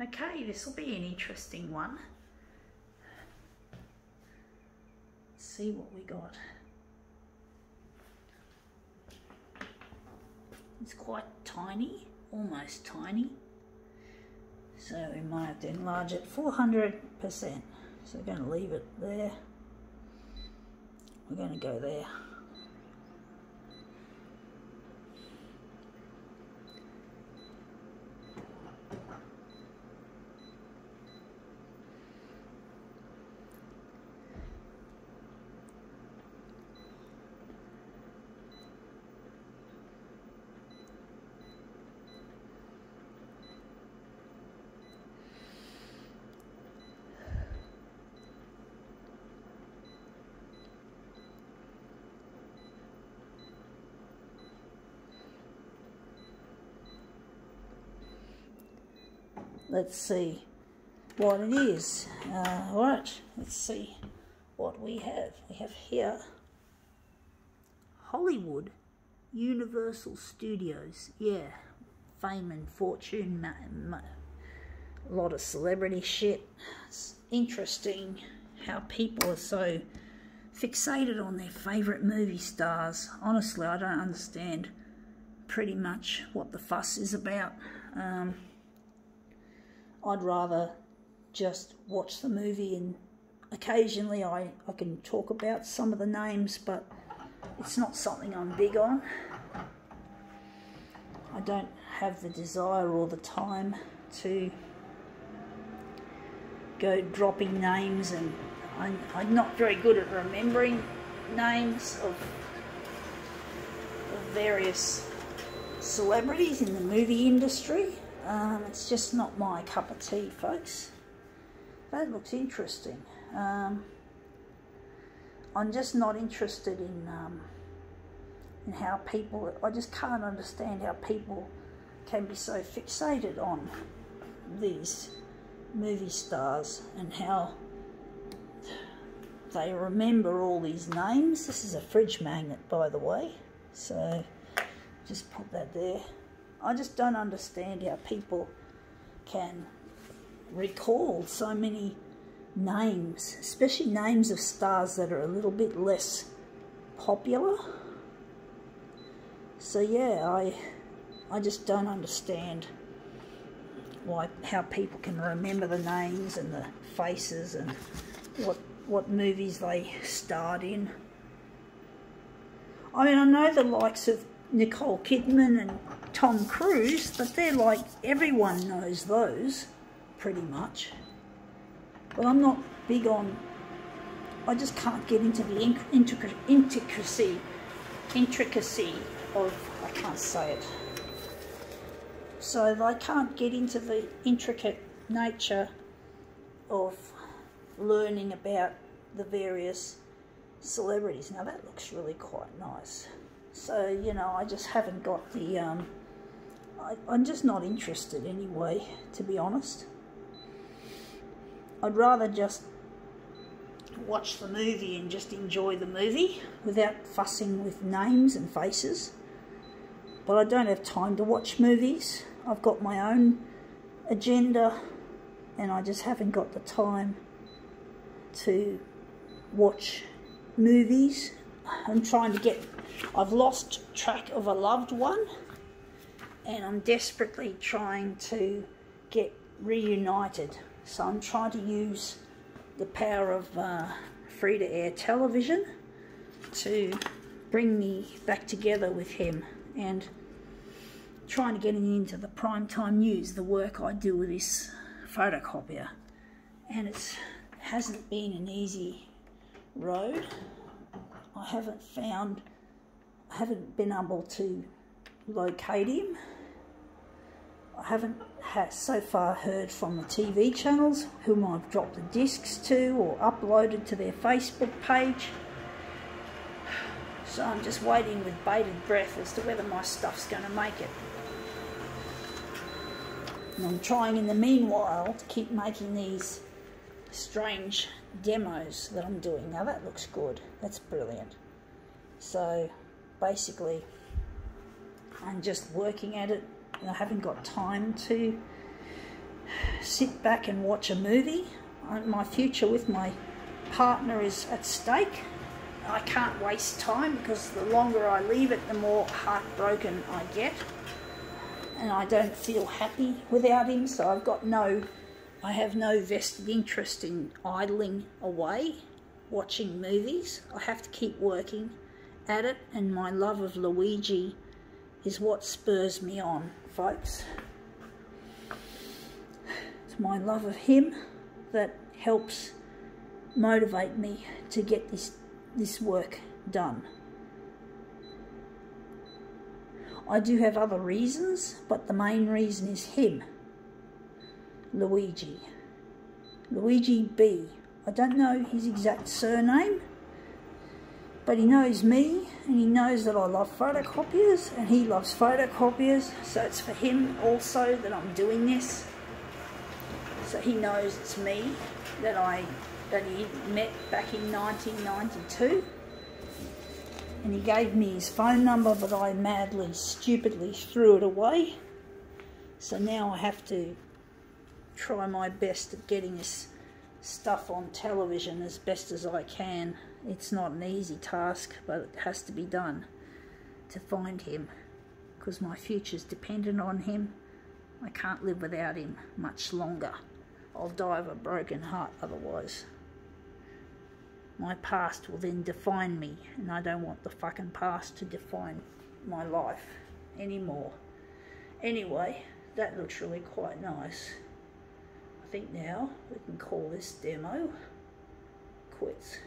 Okay, this will be an interesting one. Let's see what we got. It's quite tiny, almost tiny. So we might have to enlarge it 400%. So we're going to leave it there. We're going to go there. Let's see what it is. Alright, let's see what we have. We have here Hollywood Universal Studios. Yeah, fame and fortune, a lot of celebrity shit. It's interesting how people are so fixated on their favourite movie stars. Honestly, I don't understand pretty much what the fuss is about. I'd rather just watch the movie, and occasionally I can talk about some of the names, but it's not something I'm big on. I don't have the desire or the time to go dropping names, and I'm not very good at remembering names of various celebrities in the movie industry. It's just not my cup of tea, folks. That looks interesting. I'm just not interested in how people, I just can't understand how people can be so fixated on these movie stars and how they remember all these names. This is a fridge magnet, by the way, so just put that there. I just don't understand how people can recall so many names, especially names of stars that are a little bit less popular. So yeah, I just don't understand how people can remember the names and the faces and what movies they starred in. I mean, I know the likes of Nicole Kidman and Tom Cruise, but they're like, everyone knows those, pretty much. But I'm not big on, I just can't get into the intricacy of, I can't say it. So I can't get into the intricate nature of learning about the various celebrities. Now that looks really quite nice. So, you know, I just haven't got the, I'm just not interested anyway, to be honest. I'd rather just watch the movie and just enjoy the movie without fussing with names and faces. But I don't have time to watch movies. I've got my own agenda and I just haven't got the time to watch movies. I'm trying to get, I've lost track of a loved one and I'm desperately trying to get reunited. So I'm trying to use the power of free-to-air television to bring me back together with him, and trying to get into the primetime news, the work I do with this photocopier. And it hasn't been an easy road. I haven't been able to locate him. I haven't so far heard from the TV channels whom I've dropped the discs to or uploaded to their Facebook page. So I'm just waiting with bated breath as to whether my stuff's going to make it. And I'm trying in the meanwhile to keep making these strange demos that I'm doing. Now that looks good. That's brilliant. So basically I'm just working at it. I haven't got time to sit back and watch a movie. My future with my partner is at stake. I can't waste time because the longer I leave it, the more heartbroken I get. And I don't feel happy without him, so I have no vested interest in idling away, watching movies. I have to keep working at it, and my love of Luigi is what spurs me on, folks. It's my love of him that helps motivate me to get this work done. I do have other reasons, but the main reason is him. Luigi B. I don't know his exact surname, but he knows me, and he knows that I love photocopiers, and he loves photocopiers, so it's for him also that I'm doing this. So he knows it's me that he met back in 1992, and he gave me his phone number, but I madly, stupidly threw it away. So now I have to try my best at getting this stuff on television as best as I can. It's not an easy task, but it has to be done to find him, because my future's dependent on him. I can't live without him much longer. I'll die of a broken heart otherwise. My past will then define me, and I don't want the fucking past to define my life anymore. Anyway, that looks really quite nice. I think now we can call this demo quits.